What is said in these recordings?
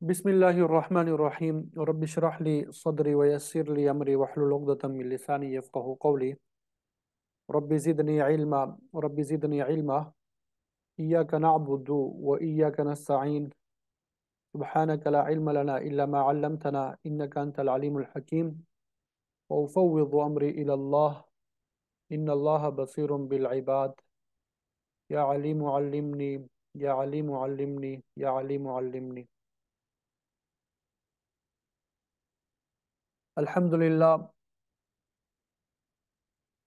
بسم الله الرحمن الرحيم رب اشرح لي صدري ويسر لي أمري واحلل عقدة من لساني يفقه قولي رب زدني علما رب زدني علما إياك نعبد وإياك نستعين سبحانك لا علم لنا إلا ما علمتنا إنك أنت العليم الحكيم وأفوض أمري إلى الله إن الله بصير بالعباد يا عليم علمني يا عليم علمني يا عليم علمني الحمد لله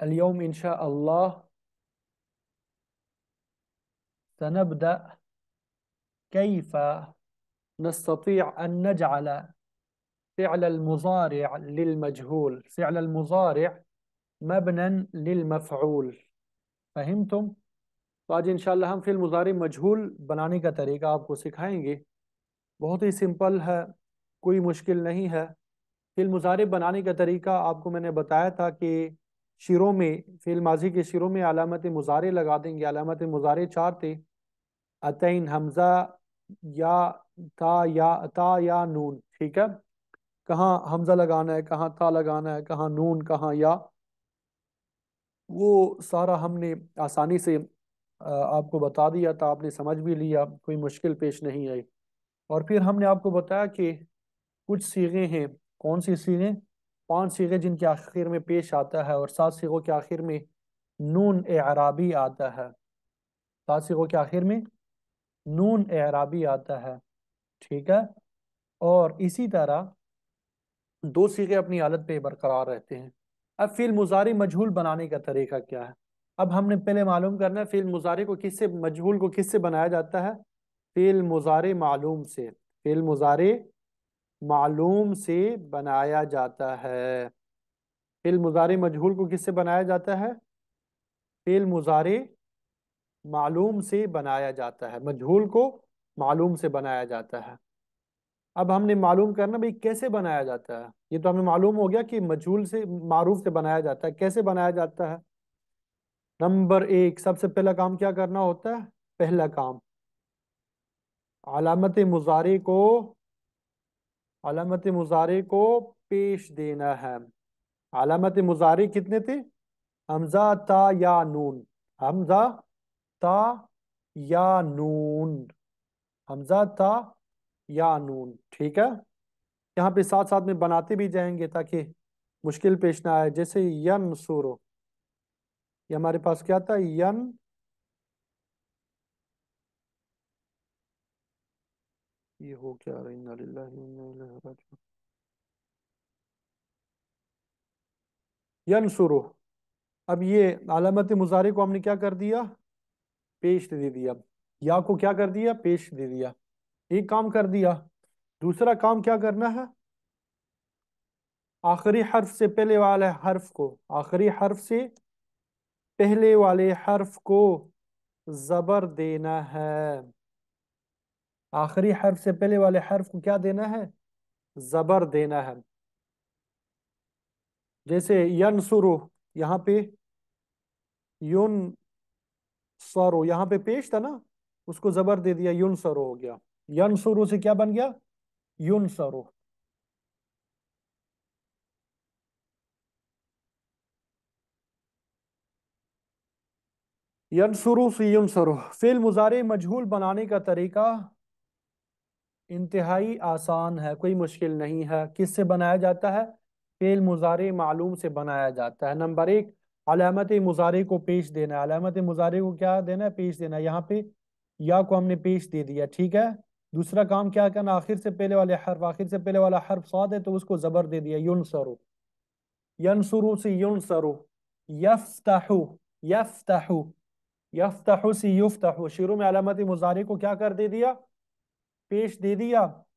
اليوم إن شاء الله سنبدأ كيف نستطيع أن نجعل فعل المضارع للمجهول فعل المضارع مبنى للمفعول فهمتم؟ تو آج انشاءاللہ ہم فعل مضارع مجہول بنانے کا طریقہ آپ کو سکھائیں گے۔ بہت ہی سمپل ہے، کوئی مشکل نہیں ہے۔ فعل مضارع بنانے کا طریقہ آپ کو میں نے بتایا تھا کہ شروع میں فعل ماضی کے شروع میں علامت مضارع لگا دیں گے۔ علامت مضارع چار تھے: اتین، حمزہ، یا تا یا نون۔ ٹھیک ہے، کہاں حمزہ لگانا ہے، کہاں تا لگانا ہے، کہاں نون، کہاں یا، وہ سارا ہم نے آسانی سے آپ کو بتا دیا تھا، آپ نے سمجھ بھی لیا، کوئی مشکل پیش نہیں آئی۔ اور پھر ہم نے آپ کو بتایا کہ کچھ صیغے ہیں۔ کون سی صیغے؟ 5 صیغے جن کے آخر میں پیش آتا ہے، اور 7 صیغوں کے آخر میں نون اعرابی آتا ہے۔ 7 صیغوں کے آخر میں نون اعرابی آتا ہے، ٹھیک ہے۔ اور اسی طرح 2 صیغے اپنی حالت پہ برقرار رہتے ہیں۔ اب فعل مضارع مجہول بنانے کا طریقہ کیا ہے؟ اب ہم نے پہلے معلوم کرنا ہے فعل مضارع کو کس سے، مجہول کو کس سے بنایا جاتا ہے؟ فعل مضارع معلوم سے۔ فعل مضارع معلوم سے بنایا جاتا ہے۔ فعل مضارع مجہول کو کس سے بنایا جاتا ہے؟ فعل مضارع معلوم سے بنایا جاتا ہے، مجہول کو معلوم سے بنایا جاتا ہے۔ اب ہم نے معلوم کرنا بھئی کیسے بنایا جاتا ہے۔ یہ تو ہمیں معلوم ہو گیا کہ مجہول سے معروف سے بنایا جاتا ہے، کیسے بنایا جاتا ہے؟ نمبر 1، سب سے پہلا کام کیا کرنا ہوتا ہے؟ پہلا کام علامت مضارع کو پیش دینا ہے۔ علامت مضارع کتنے تھے؟ حمزہ، تا یا نون۔ حمزہ، تا یا نون۔ حمزہ، تا یا نون، ٹھیک ہے۔ یہاں پہ ساتھ ساتھ میں بناتے بھی جائیں گے تاکہ مشکل پیش نہ آئے۔ جیسے ینصرو، یہ ہمارے پاس کیا تھا؟ یہ ہو کیا رہا ہے؟ انا للہ و انا الیہ راجعون۔ ینصرو، اب یہ علامت مضارع کو ہم نے کیا کر دیا؟ پیش دے دیا۔ یا کو کیا کر دیا؟ پیش دے دیا۔ ایک کام کر دیا۔ دوسرا کام کیا کرنا ہے؟ آخری حرف سے پہلے والے حرف کو، آخری حرف سے پہلے والے حرف کو زبر دینا ہے۔ آخری حرف سے پہلے والے حرف کو کیا دینا ہے؟ زبر دینا ہے۔ جیسے ینصرو، یہاں پہ ینصرو، یہاں پہ پیش تھا نا، اس کو زبر دے دیا، ینصرو ہو گیا۔ ینصرو سے کیا بن گیا؟ ینصرو۔ ینصرو سے ینصرو۔ فعل مضارع مجہول بنانے کا طریقہ انتہائی آسان ہے، کوئی مشکل نہیں ہے۔ کس سے بنایا جاتا ہے؟ فعل مضارع معلوم سے بنایا جاتا ہے۔ نمبر 1، علامت مضارع کو پیش دینا ہے۔ علامت مضارع کو کیا دینا ہے؟ پیش دینا ہے۔ یہاں پہ یا کو ہم نے پیش دے دیا، ٹھیک ہے۔ دوسرا کام کیا کرنا؟ آخر سے پہلے والے حرف، آخر سے پہلے والا حرف صاد ہے تو اس کو زبر دے دیا، ینصرو۔ ینصرو سے ینصرو۔ یفتحو، یفتحو، یفتحو سے یفتحو۔ شروع میں علامت مضارع کو کیا کر دے دیا؟ پیش دے دیا۔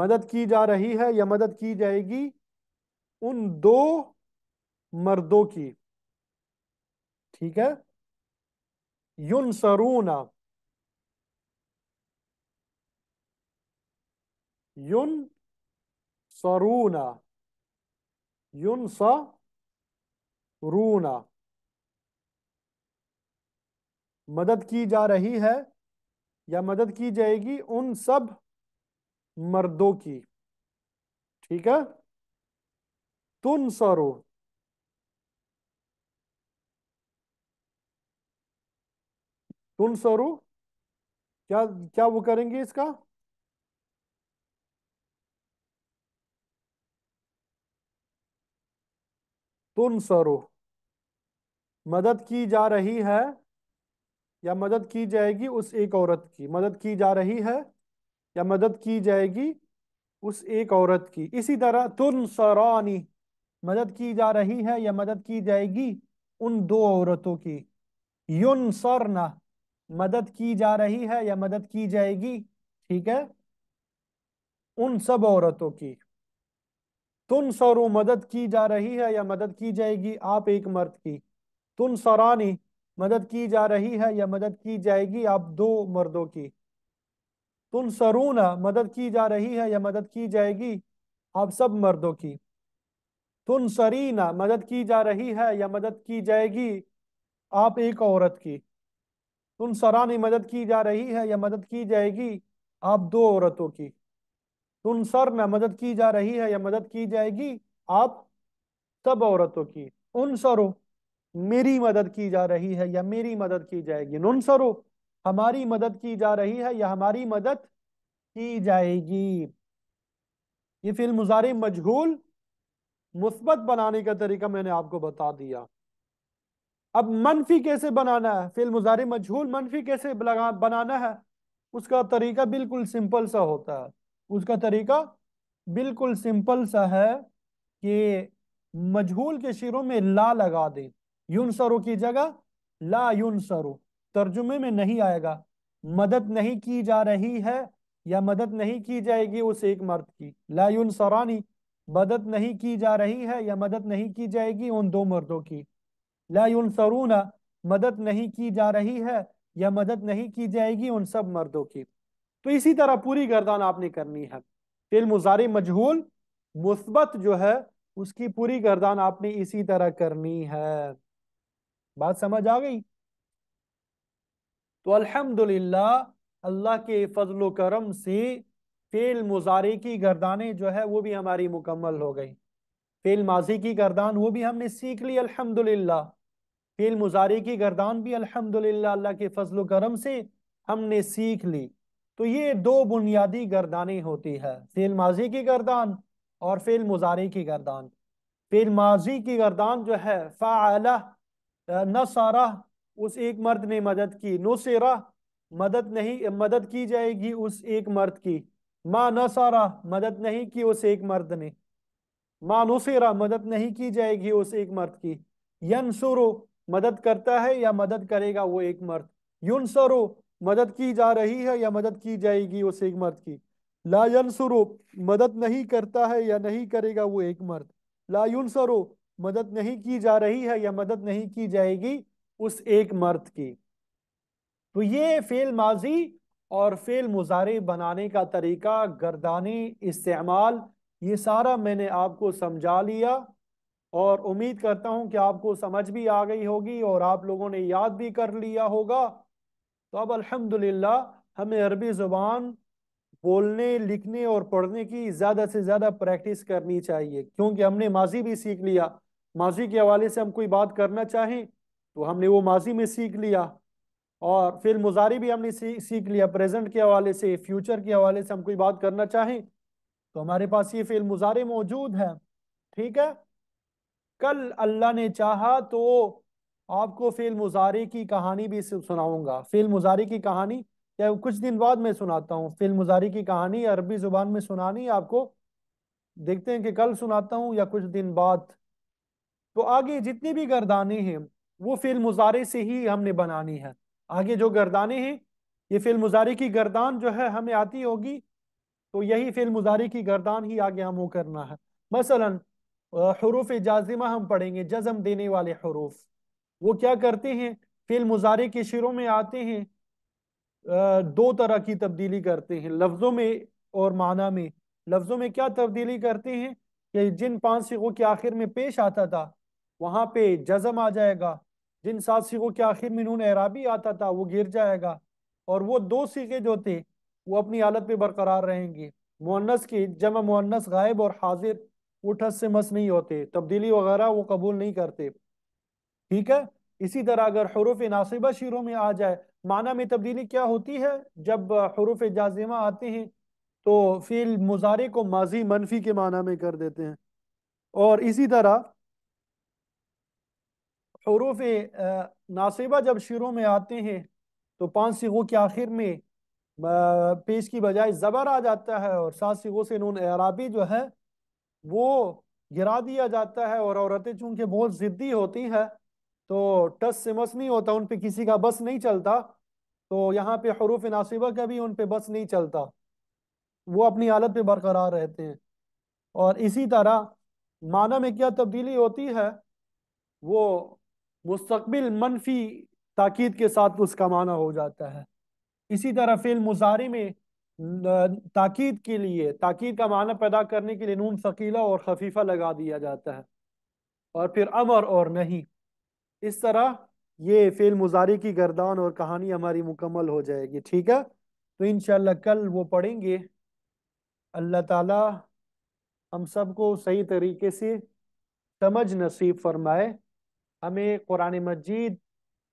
مدد کی جا رہی ہے یا مدد کی جائے گی ان دو مردوں کی. ٹھیک ہے. ینصرون. ینصرون. ینصرون. مدد کی جا رہی ہے یا مدد کی جائے گی ان سب مردوں کی. ٹھیک ہے. تنصرو. تنصرو. کیا کیا وہ کریں گے اس کا؟ تنصرو. مدد کی جا رہی ہے یا مدد کی جائے گی اس ایک عورت کی. مدد کی جا رہی ہے یا مدد کی جائے گی اس ایک عورت کی. اسی طرح تنصرانی. مدد کی جا رہی ہے یا مدد کی جائے گی ان دو عورتوں کی. ینصرنا. مدد کی جا رہی ہے یا مدد کی جائے گی. ٹھیک ہے. ان سب عورتوں کی. تنصرو. مدد کی جا رہی ہے یا مدد کی جائے گی آپ ایک مرد کی. تنصرانی. مدد کی جا رہی ہے یا مدد کی جائے گی آپ دو مردوں کی. تنصرون. مدد کی جا رہی ہے یا مدد کی جائے گی آپ سب مردوں کی. تنصرین. مدد کی جا رہی ہے یا مدد کی جائے گی آپ ایک عورت کی. تنصرانی. مدد کی جا رہی ہے یا مدد کی جائے گی آپ دو عورتوں کی. تنصرن. مدد کی جا رہی ہے یا مدد کی جائے گی آپ سب عورتوں کی. انصرو. میری مدد کی جا رہی ہے یا میری مدد کی جائے گی. ننصرو. ہماری مدد کی جا رہی ہے یا ہماری مدد کی جائے گی. یہ فعل مضارع مجہول مثبت بنانے کا طریقہ میں نے آپ کو بتا دیا. اب منفی کیسے بنانا ہے؟ فعل مضارع مجہول منفی کیسے بنانا ہے؟ اس کا طریقہ بالکل سمپل سا ہوتا ہے. اس کا طریقہ بالکل سمپل سا ہے کہ مجہول کے شروع میں لا لگا دیں. ینصرو کی جگہ لا ینصرو. ترجمے میں نہیں آئے گا. مدد نہیں کی جا رہی ہے یا مدد نہیں کی جائے گی اس ایک مرد کی. لا ینصرانی. مدد نہیں کی جا رہی ہے یا مدد نہیں کی جائے گی ان دو مردوں کی. لا ینصرون. مدد نہیں کی جا رہی ہے یا مدد نہیں کی جائے گی ان سب مردوں کی. تو اسی طرح پوری گردان آپ نے کرنی ہے. فعل مضارع مجہول مثبت جو ہے اس کی پوری گردان آپ نے اسی طرح کرنی ہے. بات سمجھ آ گئی؟ تو الحمدللہ اللہ کے فضل و کرم سے فعل مضارع کی گردانیں جو ہے وہ بھی ہماری مکمل ہو گئی. فعل ماضی کی گردان وہ بھی ہم نے سیکھ لی الحمدللہ. فعل مضارع کی گردان بھی الحمدللہ اللہ کے فضل و کرم سے ہم نے سیکھ لی. تو یہ دو بنیادی گردانیں ہوتی ہے. فعل ماضی کی گردان اور فعل مضارع کی گردان. فعل ماضی کی گردان جو ہے فعلہ. نصرہ. اس ایک مرد نے مدد کی. نصرہ. مدد کی جائے گی اس ایک مرد کی. ما نصرہ. مدد نہیں کی اس ایک مرد نے. ما نصرہ. مدد نہیں کی جائے گی اس ایک مرد کی. ینصرو. مدد کرتا ہے یا مدد کرے گا وہ ایک مرد. ینصرو. مدد کی جا رہی ہے یا مدد کی جائے گی اس ایک مرد کی. لا ینصرو. مدد نہیں کرتا ہے یا نہیں کرے گا وہ ایک مرد. لا ینصرو. مدد نہیں کی جا رہی ہے یا مدد نہیں کی جائے گی اس ایک مرد کی. تو یہ فعل ماضی اور فعل مضارع بنانے کا طریقہ، گردانی استعمال، یہ سارا میں نے آپ کو سمجھا لیا اور امید کرتا ہوں کہ آپ کو سمجھ بھی آ گئی ہوگی اور آپ لوگوں نے یاد بھی کر لیا ہوگا. تو اب الحمدللہ ہمیں عربی زبان بولنے، لکھنے اور پڑھنے کی زیادہ سے زیادہ پریکٹس کرنی چاہیے، کیونکہ ہم نے ماضی بھی سیکھ لیا. ماضی کے حوالے سے ہم کوئی بات کرنا چاہیں تو ہم نے وہ ماضی میں سیکھ لیا، اور فعل مضارع بھی ہم نے سیکھ لیا. پریزنٹ کے حوالے سے، فیوچر کے حوالے سے ہم کوئی بات کرنا چاہیں تو ہمارے پاس یہ فعل مضارع موجود ہے. ٹھیک ہے. کل اللہ نے چاہا تو آپ کو فعل مضارع کی کہانی بھی سناؤں گا. فعل مضارع کی کہانی یا کچھ دن بعد میں سناتا ہوں. فعل مضارع کی کہانی عربی زبان میں سنانی آپ کو، دیکھتے ہیں کہ کل سناتا ہوں یا کچھ دن بعد. تو آگے جتنی بھی گردانیں ہیں وہ فعل مضارع سے ہی ہم نے بنانی ہے. آگے جو گردانیں ہیں یہ فعل مضارع کی گردان جو ہے ہمیں آتی ہوگی تو یہی فعل مضارع کی گردان ہی آگے ہم وہ کرنا ہے۔ مثلا حروف جازمہ ہم پڑھیں گے، جزم دینے والے حروف، وہ کیا کرتے ہیں؟ فعل مضارع کے شروع میں آتے ہیں، دو طرح کی تبدیلی کرتے ہیں لفظوں میں اور معنی میں۔ لفظوں میں کیا تبدیلی کرتے ہیں کہ جن 5 صیغوں کے آخر میں پیش آتا تھا وہاں پہ جزم آ جائے گا، جن 7 صیغوں کے آخر میں نون اعرابی آتا تھا وہ گر جائے گا، اور وہ 2 صیغے جو تھے وہ اپنی حالت پہ برقرار رہیں گے۔ مؤنث کی جمع مؤنث غائب اور حاضر وہ ٹھس سے مس نہیں ہوتے، تبدیلی وغیرہ وہ قبول نہیں کرتے، ٹھیک ہے؟ اسی طرح اگر حروف ناصبہ شروع میں آ جائے، معنی میں تبدیلی کیا ہوتی ہے؟ جب حروف جازمہ آتے ہیں تو فعل مضارع کو ماضی منفی کے معنی میں کر دیتے ہیں، اور اسی طرح حروف ناصبہ جب شروع میں آتے ہیں تو 5 صیغوں کے آخر میں پیش کی بجائے زبر آ جاتا ہے، اور 7 صیغوں سے نون اعرابی جو ہے وہ گرا دیا جاتا ہے، اور عورتیں چونکہ بہت ضدی ہوتی ہے تو ٹس سے مس نہیں ہوتا، ان پہ کسی کا بس نہیں چلتا، تو یہاں پہ حروف ناصبہ کا بھی ان پہ بس نہیں چلتا، وہ اپنی حالت پہ برقرار رہتے ہیں۔ اور اسی طرح معنی میں کیا تبدیلی ہوتی ہے؟ وہ مستقبل منفی تاکید کے ساتھ اس کا معنی ہو جاتا ہے۔ اسی طرح فعل مضارع میں تاکید کے لیے، تاکید کا معنی پیدا کرنے کے لیے نون ثقیلہ اور خفیفہ لگا دیا جاتا ہے، اور پھر امر اور نہیں۔ اس طرح یہ فعل مضارع کی گردان اور کہانی ہماری مکمل ہو جائے گی، ٹھیک ہے؟ تو انشاءاللہ کل وہ پڑھیں گے۔ اللہ تعالی ہم سب کو صحیح طریقے سے سمجھ نصیب فرمائے، ہمیں قرآن مجید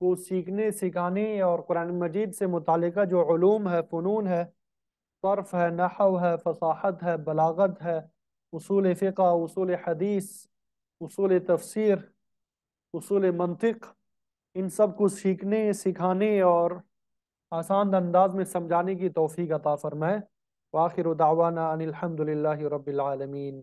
کو سیکھنے سکھانے اور قرآن مجید سے متعلقہ جو علوم ہے، فنون ہے، صرف ہے، نحو ہے، فصاحت ہے، بلاغت ہے، اصول فقہ، اصول حدیث، اصول تفسیر، اصول منطق، ان سب کو سیکھنے سکھانے اور آسان انداز میں سمجھانے کی توفیق عطا فرمائے۔ وآخر دعوانا ان الحمد للہ رب العالمین۔